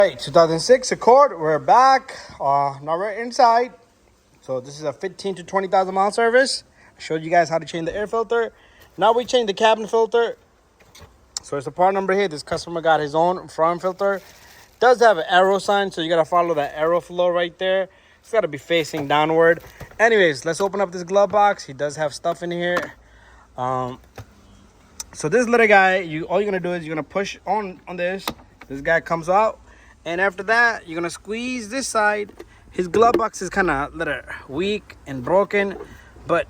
Hey, 2006 Accord, we're back. Now we're inside. So this is a 15 to 20,000 mile service. I showed you guys how to change the air filter. Now we change the cabin filter. So it's a part number here. This customer got his own front filter. Does have an arrow sign, so you gotta follow that arrow flow right there. It's gotta be facing downward. Anyways, let's open up this glove box. He does have stuff in here. So this little guy, all you're gonna do is you're gonna push on this. This guy comes out. And after that, you're gonna squeeze this side. His glove box is kind of little weak and broken, but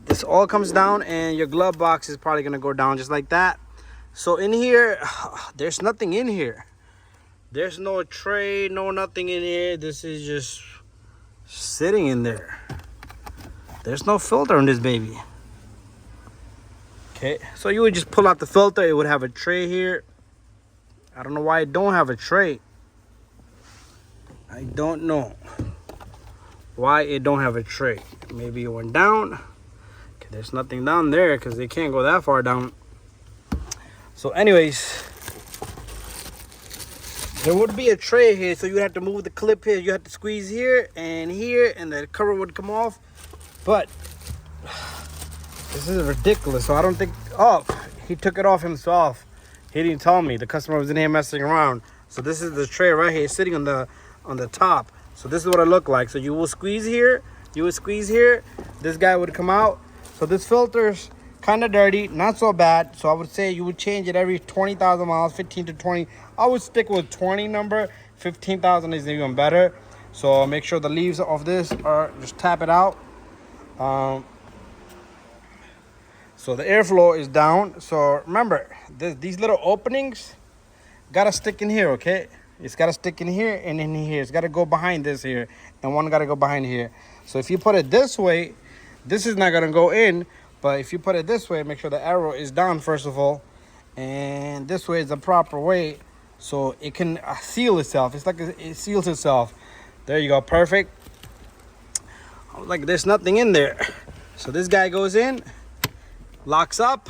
this all comes down and your glove box is probably gonna go down just like that. So in here, there's nothing in here. There's no tray, no nothing in here. This is just sitting in there. There's no filter on this baby. Okay, so you would just pull out the filter. It would have a tray here. I don't know why it don't have a tray. I don't know why it don't have a tray. Maybe it went down. Okay, there's nothing down there because they can't go that far down. So anyways, there would be a tray here, so you have to move the clip here. You have to squeeze here, and the cover would come off. But this is ridiculous. So I don't think. Oh, he took it off himself. He didn't tell me. The customer was in here messing around. So this is the tray right here sitting on the top. So this is what it looked like. So you will squeeze here. You would squeeze here. This guy would come out. So this filter's kind of dirty, not so bad. So I would say you would change it every 20,000 miles, 15 to 20. I would stick with 20 number. 15,000 is even better. So make sure the leaves of this are, just tap it out. So the airflow is down. So remember, these little openings gotta stick in here, okay? It's gotta stick in here and in here. It's gotta go behind this here, and one gotta go behind here. So if you put it this way, this is not gonna go in. But if you put it this way, make sure the arrow is down first of all, and this way is the proper way, so it can seal itself. It's like it seals itself. There you go, perfect. Like there's nothing in there. So this guy goes in. Locks up.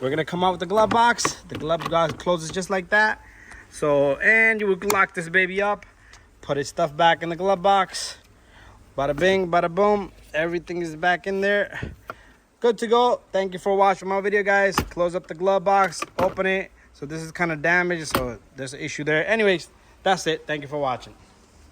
We're gonna come out with the glove box. The glove box closes just like that. So, and you would lock this baby up, put his stuff back in the glove box. Bada bing, bada boom. Everything is back in there. Good to go. Thank you for watching my video, guys. Close up the glove box, open it. So this is kind of damaged, so there's an issue there. Anyways, that's it. Thank you for watching.